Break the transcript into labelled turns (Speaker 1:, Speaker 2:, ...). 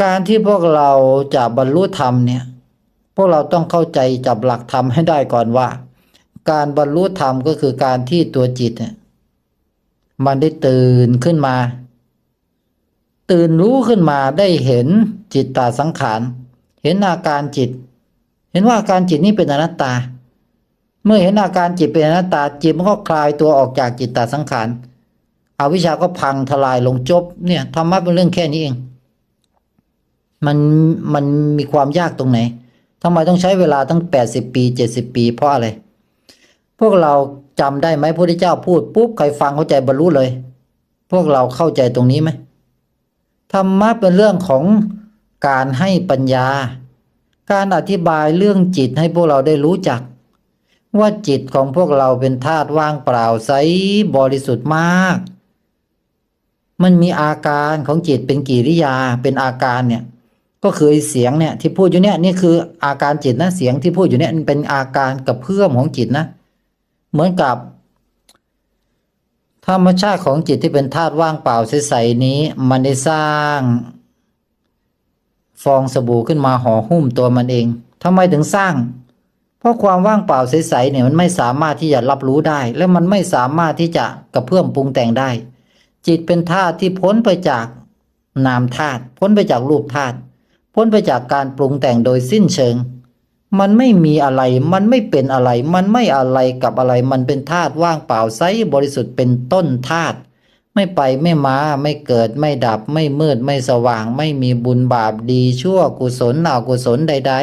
Speaker 1: การที่พวกเราจะบรรลุธรรมเนี่ยพวกเราต้องเข้าใจจับหลักธรรมให้ได้ก่อนว่าการบรรลุธรรมก็คือการที่ตัวจิตเนี่ยมันได้ตื่นขึ้นมาตื่นรู้ขึ้นมาได้เห็นจิตตสังขารเห็นอาการจิตเห็นว่าอาการจิตนี้เป็นอนัตตาเมื่อเห็นอาการจิตเป็นอนัตตาจิตมันก็คลายตัวออกจากจิตตสังขารอวิชชาก็พังทลายลงจบเนี่ยธรรมะเป็นเรื่องแค่นี้เองมันมันมีความยากตรงไหนทำไมต้องใช้เวลาตั้ง80 ปี70 ปีเพราะอะไรพวกเราจำได้ไหมพระพุทธเจ้าพูดปุ๊บใครฟังเข้าใจบรรลุเลยพวกเราเข้าใจตรงนี้ไหมธรรมะเป็นเรื่องของการให้ปัญญาการอธิบายเรื่องจิตให้พวกเราได้รู้จักว่าจิตของพวกเราเป็นธาตุว่างเปล่าใสบริสุทธิ์มากมันมีอาการของจิตเป็นกิริยาเป็นอาการเนี่ยก็คือเสียงเนี่ยที่พูดอยู่เนี่ยนี่คืออาการจิตนะเสียงที่พูดอยู่เนี่ยมันเป็นอาการกระเพื่อมของจิตนะเหมือนกับธรรมชาติของจิตที่เป็นธาตุว่างเปล่าใสๆนี้มันได้สร้างฟองสบู่ขึ้นมาห่อหุ้มตัวมันเองทำไมถึงสร้างเพราะความว่างเปล่าใสๆเนี่ยมันไม่สามารถที่จะรับรู้ได้และมันไม่สามารถที่จะกระเพื่อมปรุงแต่งได้จิตเป็นธาตุที่พ้นไปจากนามธาตุพ้นไปจากรูปธาตุพ้นไปจากการปรุงแต่งโดยสิ้นเชิงมันไม่มีอะไรมันไม่เป็นอะไรมันไม่อะไรกับอะไรมันเป็นธาตุว่างเปล่าใสบริสุทธิ์เป็นต้นธาตุไม่ไปไม่มาไม่เกิดไม่ดับไม่มืดไม่สว่างไม่มีบุญบาปดีชั่วกุศลอกุศลใด